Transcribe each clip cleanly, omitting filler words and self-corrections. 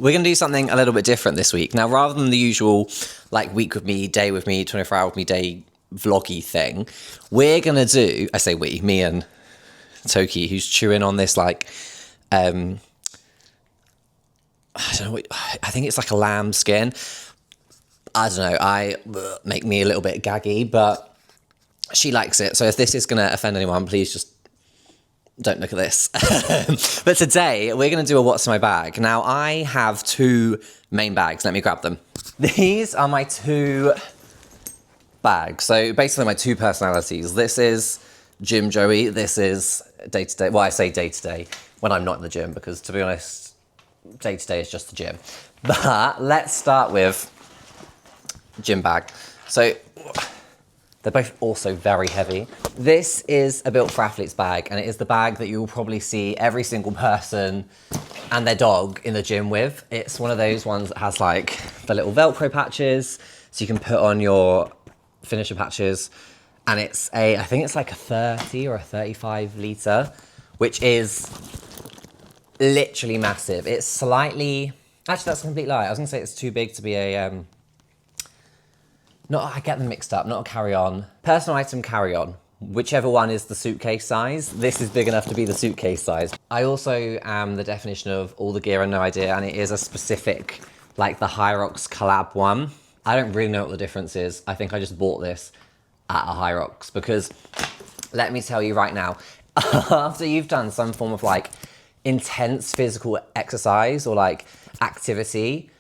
We're going to do something a little bit different this week. Now, rather than the usual, like, week with me, day with me, 24-hour with me day vloggy thing, we're going to do, I say we, me and Toki, who's chewing on this, like, I don't know, I think it's like a lamb skin. I don't know, make me a little bit gaggy, but she likes it. So if this is going to offend anyone, please just don't look at this. But today we're going to do a what's in my bag. Now I have two main bags. Let me grab them. These are my two bags. So basically my two personalities. This is Gym Joey. This is day to day. Well, I say day to day when I'm not in the gym, because to be honest, day to day is just the gym. But let's start with gym bag. So they're both also very heavy. This is a Built for Athletes bag, and it is the bag that you will probably see every single person and their dog in the gym with. It's one of those ones that has like the little Velcro patches, so you can put on your finisher patches. And it's I think it's like a 30 or a 35 litre, which is literally massive. It's slightly, actually that's a complete lie. I was gonna say it's too big to be a, I get them mixed up, not a carry-on. Personal item carry-on, whichever one is the suitcase size. This is big enough to be the suitcase size. I also am the definition of all the gear and no idea, and it is a specific, like the Hyrox collab one. I don't really know what the difference is. I think I just bought this at a Hyrox, because let me tell you right now, after you've done some form of like intense physical exercise or like activity,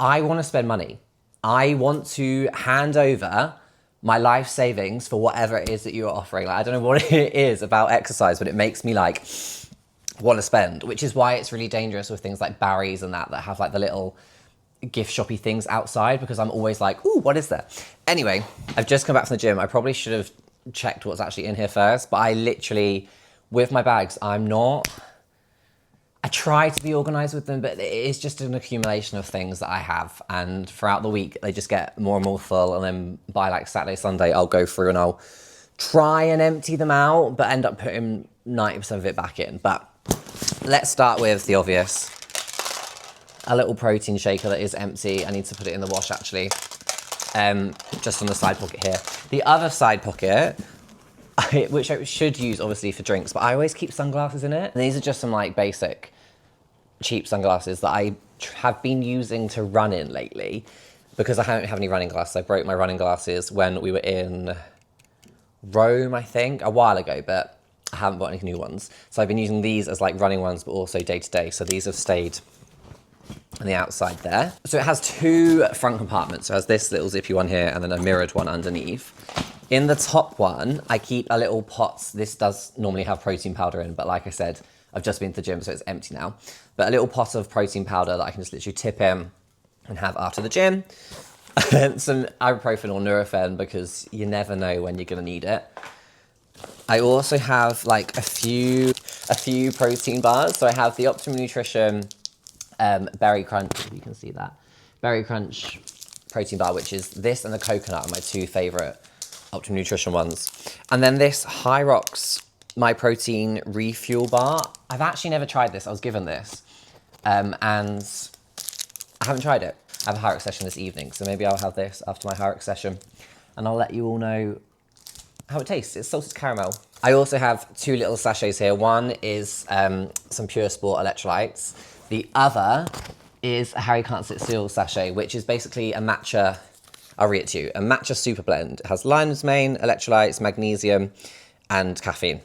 I want to spend money. I want to hand over my life savings for whatever it is that you're offering. Like, I don't know what it is about exercise, but it makes me like want to spend, which is why it's really dangerous with things like Barry's and that have like the little gift shoppy things outside, because I'm always like, ooh, what is that? Anyway, I've just come back from the gym. I probably should have checked what's actually in here first, but I literally, with my bags, I try to be organised with them, but it is just an accumulation of things that I have. And throughout the week, they just get more and more full. And then by like Saturday, Sunday, I'll go through and I'll try and empty them out, but end up putting 90% of it back in. But let's start with the obvious. A little protein shaker that is empty. I need to put it in the wash actually. Just on the side pocket here. The other side pocket, which I should use obviously for drinks, but I always keep sunglasses in it. And these are just some like basic cheap sunglasses that I have been using to run in lately, because I don't have any running glasses. I broke my running glasses when we were in Rome, I think, a while ago, but I haven't bought any new ones. So I've been using these as like running ones, but also day to day. So these have stayed on the outside there. So it has two front compartments. So it has this little zippy one here and then a mirrored one underneath. In the top one, I keep a little pot. This does normally have protein powder in, but like I said, I've just been to the gym, so it's empty now. But a little pot of protein powder that I can just literally tip in and have after the gym. Some ibuprofen or Nurofen, because you never know when you're gonna need it. I also have like a few protein bars. So I have the Optimum Nutrition Berry Crunch, if you can see that. Berry Crunch protein bar, which is this and the coconut are my two favorite Optimum Nutrition ones. And then this Hyrox My Protein Refuel Bar. I've actually never tried this. I was given this and I haven't tried it. I have a Hyrox session this evening, so maybe I'll have this after my Hyrox session and I'll let you all know how it tastes. It's salted caramel. I also have two little sachets here. One is some Pure Sport electrolytes. The other is a Harry Can't Sit Still sachet, which is basically a matcha, I'll read it to you, a matcha super blend. It has lion's mane, electrolytes, magnesium, and caffeine.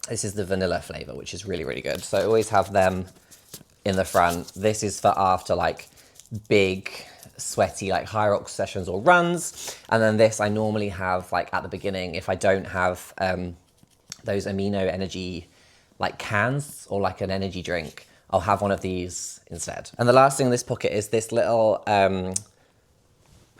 This is the vanilla flavour, which is really, really good. So I always have them in the front. This is for after like big, sweaty, like Hyrox sessions or runs. And then this I normally have like at the beginning, if I don't have those amino energy like cans or like an energy drink, I'll have one of these instead. And the last thing in this pocket is this little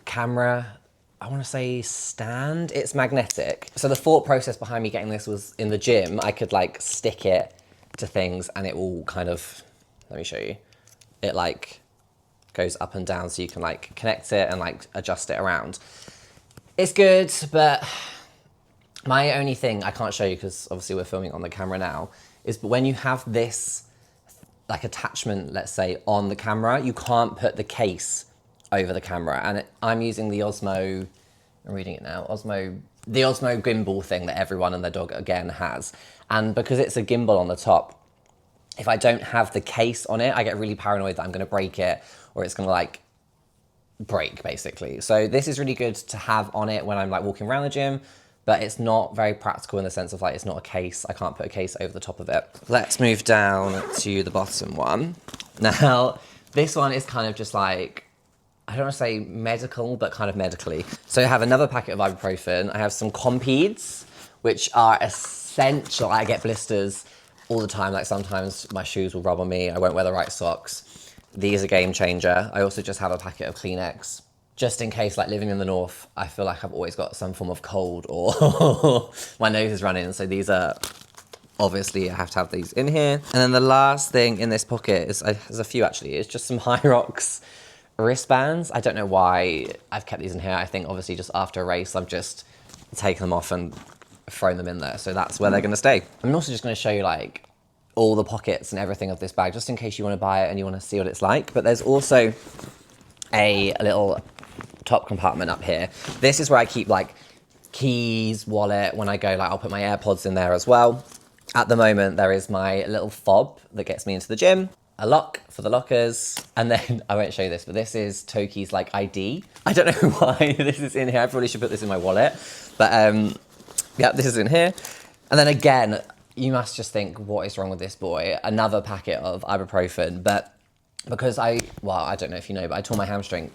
camera, I want to say stand. It's magnetic. So the thought process behind me getting this was in the gym, I could like stick it to things and it will kind of, let me show you. It like goes up and down so you can like connect it and like adjust it around. It's good, but my only thing I can't show you because obviously we're filming on the camera now is when you have this like attachment, let's say, on the camera. You can't put the case over the camera. And I'm using the Osmo, I'm reading it now, the Osmo gimbal thing that everyone and their dog, again, has. And because it's a gimbal on the top, if I don't have the case on it, I get really paranoid that I'm gonna break it or it's gonna like break, basically. So this is really good to have on it when I'm like walking around the gym, but it's not very practical in the sense of like, it's not a case. I can't put a case over the top of it. Let's move down to the bottom one. Now, this one is kind of just like, I don't want to say medical, but kind of medically. So I have another packet of ibuprofen. I have some Compeeds, which are essential. I get blisters all the time. Like sometimes my shoes will rub on me. I won't wear the right socks. These are a game changer. I also just have a packet of Kleenex. Just in case, like living in the north, I feel like I've always got some form of cold or my nose is running. So these are, obviously, I have to have these in here. And then the last thing in this pocket is, there's a few actually, it's just some Hyrox wristbands. I don't know why I've kept these in here. I think obviously just after a race, I've just taken them off and thrown them in there. So that's where they're gonna stay. I'm also just gonna show you like all the pockets and everything of this bag, just in case you wanna buy it and you wanna see what it's like. But there's also a little top compartment up here. This is where I keep like keys, wallet. When I go, like I'll put my AirPods in there as well. At the moment, there is my little fob that gets me into the gym, a lock for the lockers, and then I won't show you this, but this is Toki's like ID. I don't know why this is in here. I probably should put this in my wallet, but yeah, this is in here. And then again, you must just think, what is wrong with this boy? Another packet of ibuprofen, but because well, I don't know if you know, but I tore my hamstring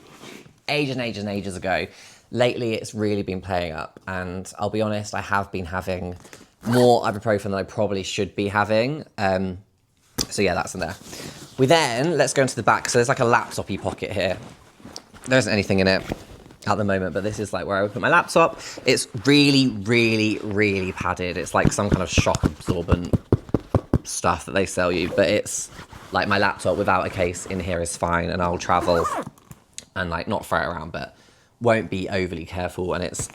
ages and ages and ages ago. Lately, it's really been playing up, and I'll be honest, I have been having more ibuprofen than I probably should be having. So yeah, that's in there. Let's go into the back. So there's like a laptop-y pocket here. There isn't anything in it at the moment, but this is like where I would put my laptop. It's really, really, really padded. It's like some kind of shock absorbent stuff that they sell you, but it's like my laptop without a case in here is fine, and I'll travel and like not throw it around, but won't be overly careful, and it's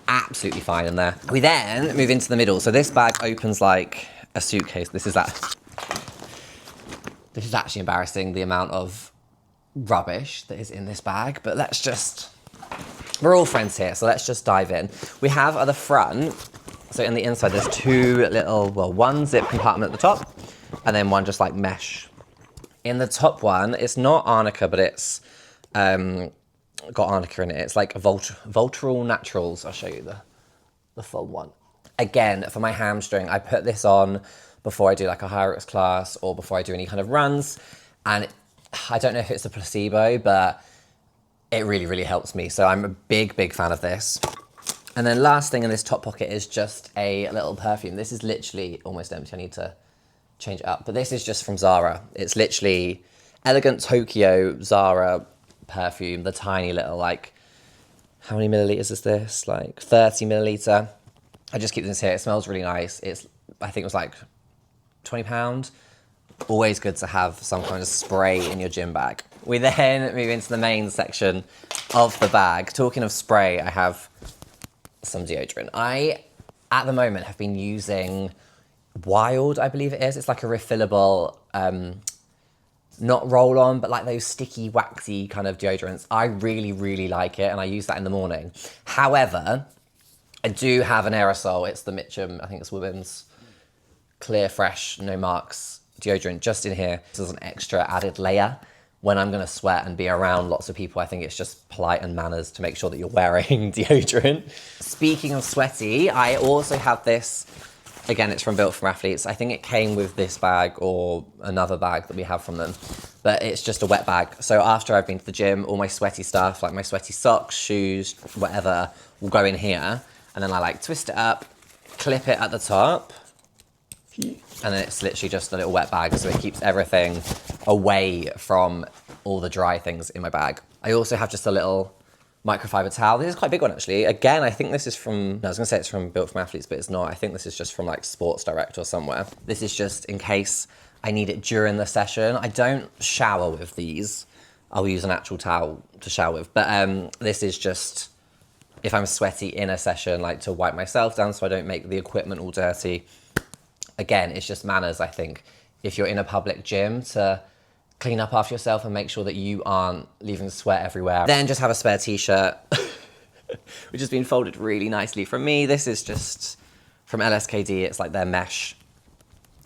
absolutely fine in there. We then move into the middle. So this bag opens like a suitcase. This is actually embarrassing, the amount of rubbish that is in this bag, but we're all friends here, so let's just dive in. We have at the front, so in the inside, there's two little, well, one zip compartment at the top, and then one just like mesh. In the top one, it's not arnica, but it's got arnica in it. It's like Voltral Naturals. I'll show you the full one. Again, for my hamstring, I put this on before I do like a Hyrox class or before I do any kind of runs. And I don't know if it's a placebo, but it really, really helps me. So I'm a big, big fan of this. And then last thing in this top pocket is just a little perfume. This is literally almost empty. I need to change it up. But this is just from Zara. It's literally Elegant Tokyo Zara perfume, the tiny little, like, how many milliliters is this? Like 30 milliliter. I just keep this here. It smells really nice. I think it was like £20. Always good to have some kind of spray in your gym bag. We then move into the main section of the bag. Talking of spray, I have some deodorant. I, at the moment, have been using Wild, I believe it is. It's like a refillable, not roll-on, but like those sticky, waxy kind of deodorants. I really, really like it, and I use that in the morning. However, I do have an aerosol. It's the Mitchum, I think it's Women's Clear Fresh, No Marks deodorant just in here. This is an extra added layer. When I'm gonna sweat and be around lots of people, I think it's just polite and manners to make sure that you're wearing deodorant. Speaking of sweaty, I also have this. Again, it's from Built for Athletes. I think it came with this bag or another bag that we have from them, but it's just a wet bag. So after I've been to the gym, all my sweaty stuff, like my sweaty socks, shoes, whatever, will go in here. And then I like twist it up, clip it at the top, and then it's literally just a little wet bag. So it keeps everything away from all the dry things in my bag. I also have just a little microfiber towel. This is quite a big one, actually. Again, I think this is from, no, I was gonna say it's from Built from Athletes, but it's not. I think this is just from like Sports Direct or somewhere. This is just in case I need it during the session. I don't shower with these. I'll use an actual towel to shower with, but this is just if I'm sweaty in a session, like to wipe myself down so I don't make the equipment all dirty. Again, it's just manners, I think. if you're in a public gym to clean up after yourself and make sure that you aren't leaving sweat everywhere. Then just have a spare t-shirt, which has been folded really nicely. From me, this is just from LSKD. It's like their mesh,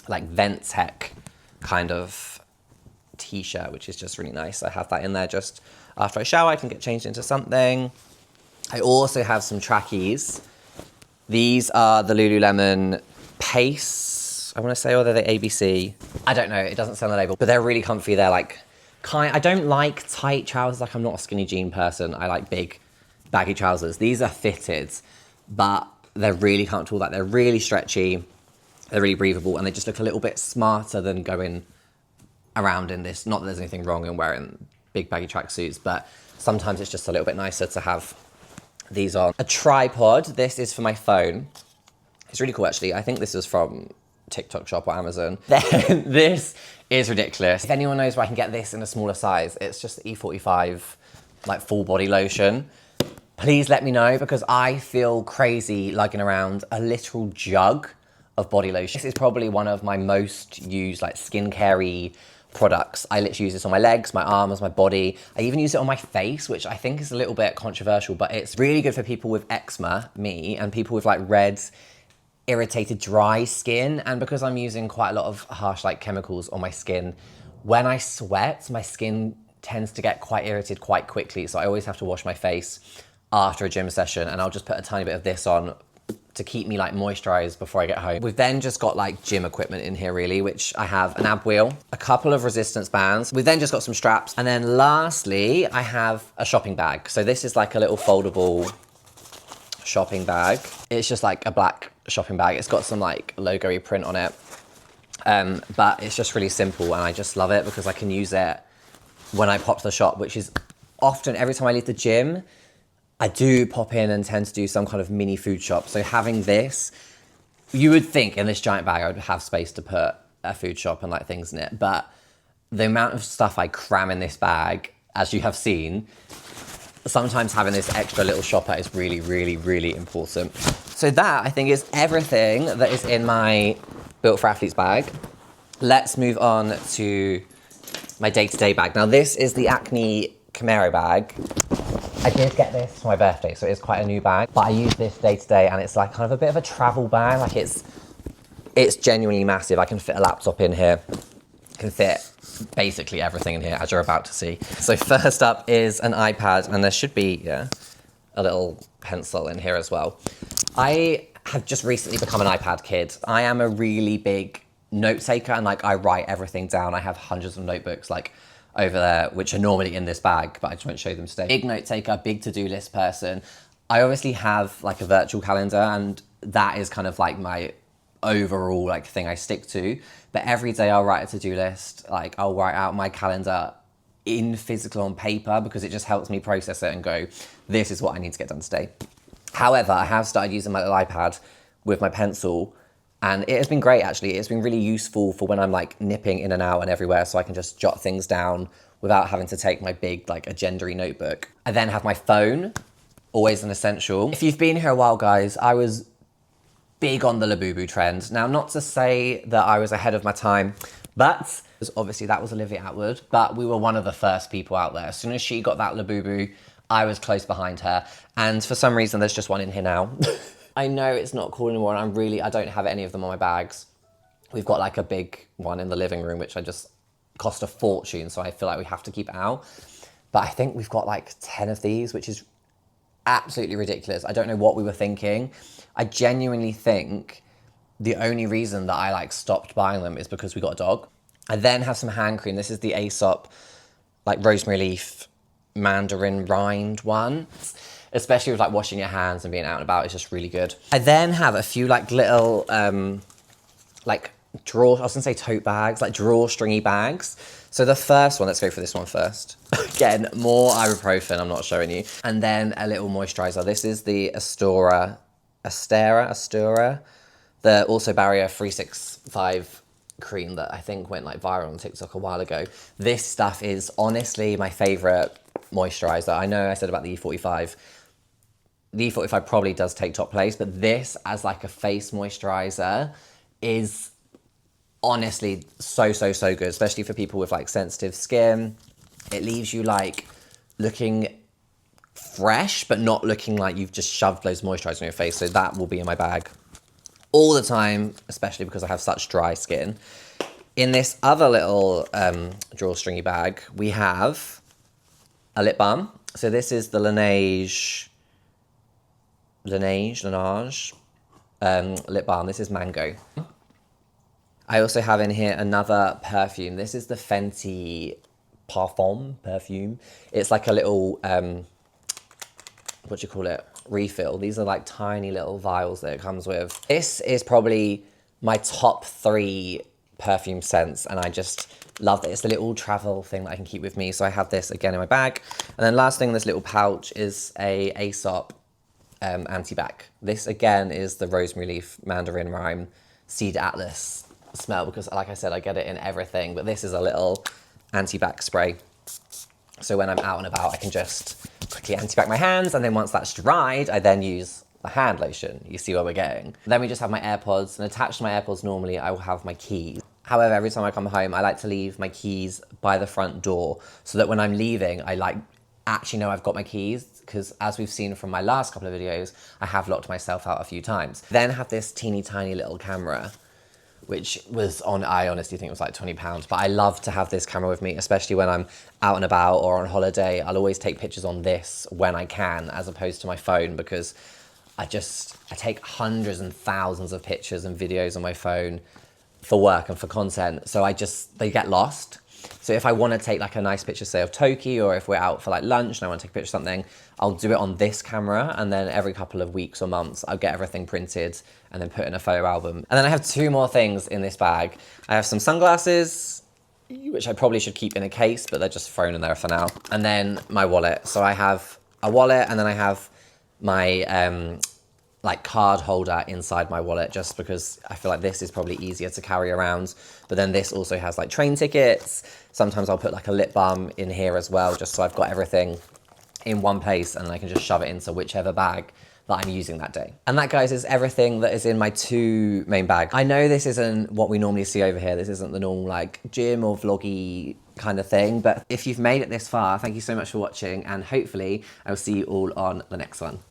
like vent tech kind of t-shirt, which is just really nice. I have that in there just after I shower. I can get changed into something. I also have some trackies. These are the Lululemon Pace, I want to say, or they're the ABC. I don't know, it doesn't say on the label, but they're really comfy. They're like, I don't like tight trousers. Like, I'm not a skinny jean person. I like big, baggy trousers. These are fitted, but they're really comfortable. Like, they're really stretchy. They're really breathable, and they just look a little bit smarter than going around in this. Not that there's anything wrong in wearing big baggy tracksuits, but sometimes it's just a little bit nicer to have these on. A tripod. This is for my phone. It's really cool, actually. I think this is from TikTok Shop or Amazon. Then this is ridiculous. If anyone knows where I can get this in a smaller size, it's just the E45 like full body lotion. Please let me know, because I feel crazy lugging around a literal jug of body lotion. This is probably one of my most used like skincare-y products. I literally use this on my legs, my arms, my body. I even use it on my face, which I think is a little bit controversial, but it's really good for people with eczema, me, and people with like red, irritated, dry skin. And because I'm using quite a lot of harsh like chemicals on my skin, when I sweat, my skin tends to get quite irritated quite quickly. So I always have to wash my face after a gym session, and I'll just put a tiny bit of this on to keep me like moisturized before I get home. We've then just got like gym equipment in here really, which I have an ab wheel, a couple of resistance bands. We've then just got some straps. And then lastly, I have a shopping bag. So this is like a little foldable shopping bag. It's just like a black shopping bag. It's got some like logo-y print on it. But it's just really simple, and I just love it because I can use it when I pop to the shop, which is often every time I leave the gym, I do pop in and tend to do some kind of mini food shop. So having this, you would think in this giant bag I would have space to put a food shop and like things in it. But the amount of stuff I cram in this bag, as you have seen, sometimes having this extra little shopper is really, really, really important. So that, I think, is everything that is in my Built for Athletes bag. Let's move on to my day-to-day bag. Now, this is the Acne Camero bag. I did get this for my birthday, so it is quite a new bag, but I use this day to day, and it's like kind of a bit of a travel bag. Like it's genuinely massive. I can fit a laptop in here, can fit basically everything in here, as you're about to see. So first up is an iPad, and there should be a little pencil in here as well. I have just recently become an iPad kid. I am a really big note taker, and like I write everything down. I have hundreds of notebooks like over there, which are normally in this bag, but I just won't show them today. Big note taker, big to-do list person. I obviously have like a virtual calendar, and that is kind of like my overall like thing I stick to. But every day I'll write a to-do list. Like I'll write out my calendar in physical on paper, because it just helps me process it and go, this is what I need to get done today. However, I have started using my little iPad with my pencil, and it has been great, actually. It's been really useful for when I'm like nipping in and out and everywhere, so I can just jot things down without having to take my big like agenda-y notebook. I then have my phone, always an essential. If you've been here a while, guys, I was big on the Labubu trend. Now, not to say that I was ahead of my time, but obviously that was Olivia Atwood, but we were one of the first people out there. As soon as she got that Labubu, I was close behind her. And for some reason, there's just one in here now. I know it's not cool anymore, and I don't have any of them on my bags. We've got like a big one in the living room, which I just cost a fortune, so I feel like we have to keep it out. But I think we've got like 10 of these, which is absolutely ridiculous. I don't know what we were thinking. I genuinely think the only reason that I like stopped buying them is because we got a dog. I then have some hand cream. This is the Aesop like rosemary leaf mandarin rind one. Especially with like washing your hands and being out and about, it's just really good. I then have a few like little, like I was gonna say tote bags, like drawstringy bags. So the first one, let's go for this one first. Again, more ibuprofen, I'm not showing you. And then a little moisturizer. This is the Astura, the Also Barrier 365 cream that I think went like viral on TikTok a while ago. This stuff is honestly my favorite moisturizer. I know I said about the E45. The E45 probably does take top place, but this as like a face moisturizer is honestly so good, especially for people with like sensitive skin. It leaves you like looking fresh, but not looking like you've just shoved loads of moisturizer on your face. So that will be in my bag all the time, especially because I have such dry skin. In this other little drawstringy bag, we have a lip balm. So this is the Laneige lip balm. This is Mango. I also have in here another perfume. This is the Fenty perfume. It's like a little, what do you call it? Refill. These are like tiny little vials that it comes with. This is probably my top 3 perfume scents, and I just love it. It's the little travel thing that I can keep with me. So I have this again in my bag. And then last thing in this little pouch is a Aesop anti-bac. This again is the rosemary leaf, mandarin rhyme, seed atlas smell, because like I said, I get it in everything, but this is a little anti-bac spray. So when I'm out and about, I can just quickly anti-bac my hands, and then once that's dried, I then use the hand lotion. You see where we're going. Then we just have my AirPods, and attached to my AirPods normally I will have my keys. However, every time I come home, I like to leave my keys by the front door so that when I'm leaving, I like actually know I've got my keys, because as we've seen from my last couple of videos, I have locked myself out a few times. Then have this teeny tiny little camera, which was on, I honestly think it was like £20, but I love to have this camera with me, especially when I'm out and about or on holiday. I'll always take pictures on this when I can, as opposed to my phone, because I take hundreds and thousands of pictures and videos on my phone for work and for content. So they get lost. So if I want to take like a nice picture, say of Toki, or if we're out for like lunch and I want to take a picture of something, I'll do it on this camera, and then every couple of weeks or months, I'll get everything printed and then put in a photo album. And then I have 2 more things in this bag. I have some sunglasses, which I probably should keep in a case, but they're just thrown in there for now. And then my wallet. So I have a wallet, and then I have my like card holder inside my wallet, just because I feel like this is probably easier to carry around. But then this also has like train tickets. Sometimes I'll put like a lip balm in here as well, just so I've got everything in one place, and I can just shove it into whichever bag that I'm using that day. And that, guys, is everything that is in my 2 main bags. I know this isn't what we normally see over here. This isn't the normal like gym or vloggy kind of thing, but if you've made it this far, thank you so much for watching, and hopefully I'll see you all on the next one.